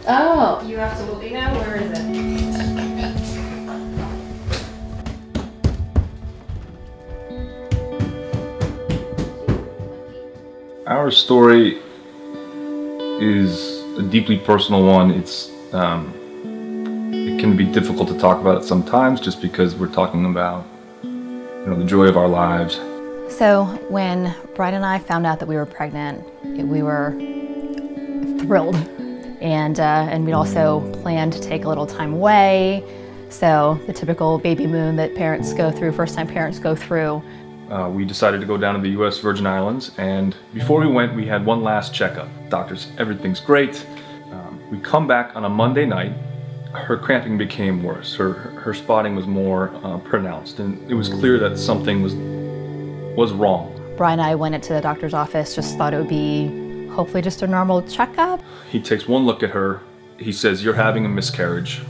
Oh, you absolutely know. Where is it? Our story is a deeply personal one. It can be difficult to talk about it sometimes just because we're talking about, the joy of our lives. So when Brian and I found out that we were pregnant, we were thrilled. And we'd also planned to take a little time away. So the typical baby moon that parents go through, first-time parents go through. We decided to go down to the U.S. Virgin Islands, and before we went, we had one last checkup. Doctors, everything's great. We come back on a Monday night. Her cramping became worse. Her spotting was more pronounced, and it was clear that something was wrong. Brian and I went into the doctor's office, just thought it would be hopefully just a normal checkup. He takes one look at her. He says, "You're having a miscarriage."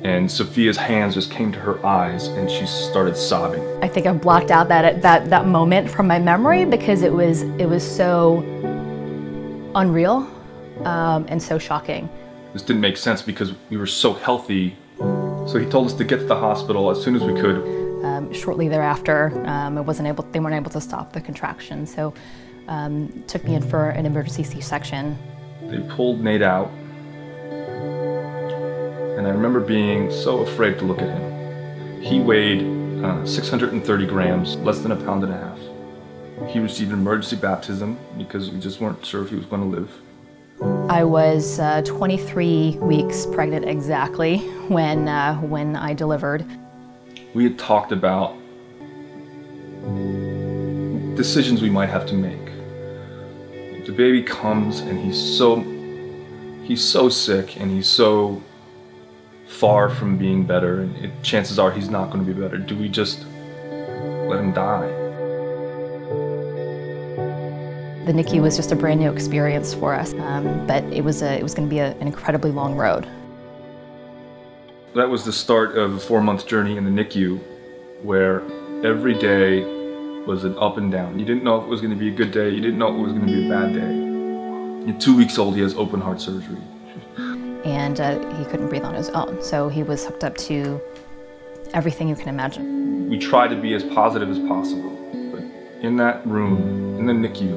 And Sophia's hands just came to her eyes and she started sobbing. I think I've blocked out that moment from my memory because it was so unreal and so shocking. This didn't make sense because we were so healthy. So he told us to get to the hospital as soon as we could. Shortly thereafter, they weren't able to stop the contraction, so took me in for an emergency C-section. They pulled Nate out. And I remember being so afraid to look at him. He weighed 630 grams, less than 1.5 pounds. He received emergency baptism because we just weren't sure if he was going to live. I was 23 weeks pregnant exactly when I delivered. We had talked about decisions we might have to make. If the baby comes and he's so sick and he's so far from being better, and chances are he's not going to be better. Do we just let him die? The NICU was just a brand new experience for us, but it was going to be an incredibly long road. That was the start of a 4-month journey in the NICU, where every day was an up and down. You didn't know if it was going to be a good day. You didn't know if it was going to be a bad day. At 2 weeks old, he has open heart surgery. And he couldn't breathe on his own, so he was hooked up to everything you can imagine. We tried to be as positive as possible, but in that room, in the NICU,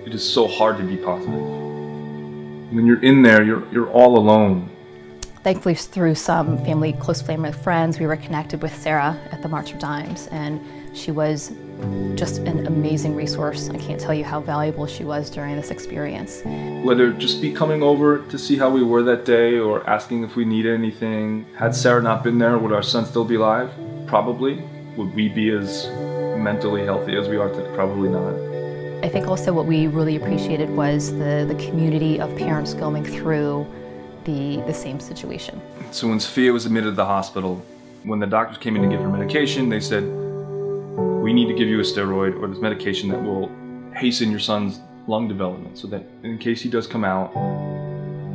it is so hard to be positive. When you're in there, you're all alone. Thankfully, through some close family friends, we were connected with Sarah at the March of Dimes, and she was just an amazing resource. I can't tell you how valuable she was during this experience. Whether just be coming over to see how we were that day or asking if we needed anything. Had Sarah not been there, would our son still be alive? Probably. Would we be as mentally healthy as we are today? Probably not. I think also what we really appreciated was the community of parents going through the same situation. So when Sophia was admitted to the hospital, when the doctors came in to give her medication, they said, "We need to give you a steroid or this medication that will hasten your son's lung development so that in case he does come out,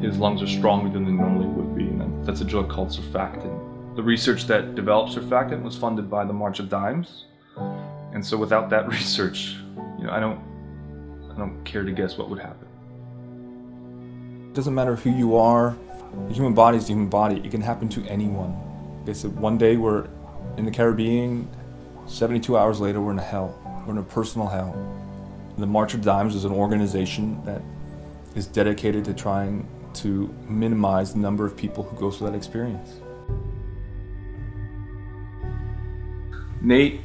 his lungs are stronger than they normally would be." And that's a drug called surfactant. The research that developed surfactant was funded by the March of Dimes. And so without that research, I don't care to guess what would happen. It doesn't matter who you are. The human body is the human body. It can happen to anyone. They said one day we're in the Caribbean, 72 hours later we're in a hell. We're in a personal hell. The March of Dimes is an organization that is dedicated to trying to minimize the number of people who go through that experience. Nate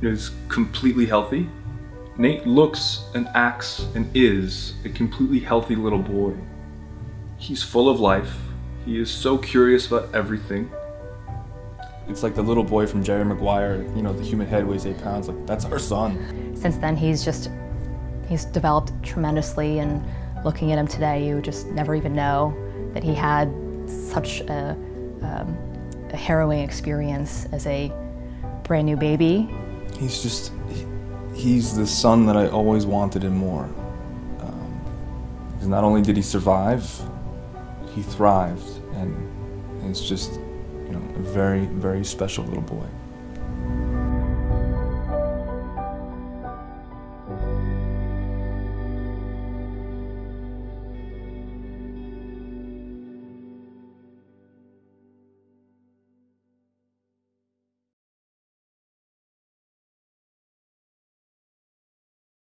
is completely healthy. Nate looks and acts and is a completely healthy little boy. He's full of life. He is so curious about everything. It's like the little boy from Jerry Maguire, the human head weighs 8 pounds. Like, that's our son. Since then, he's developed tremendously, and looking at him today, you would just never even know that he had such a harrowing experience as a brand new baby. He's the son that I always wanted and more. Because not only did he survive, he thrived, and it's just, a very, very special little boy.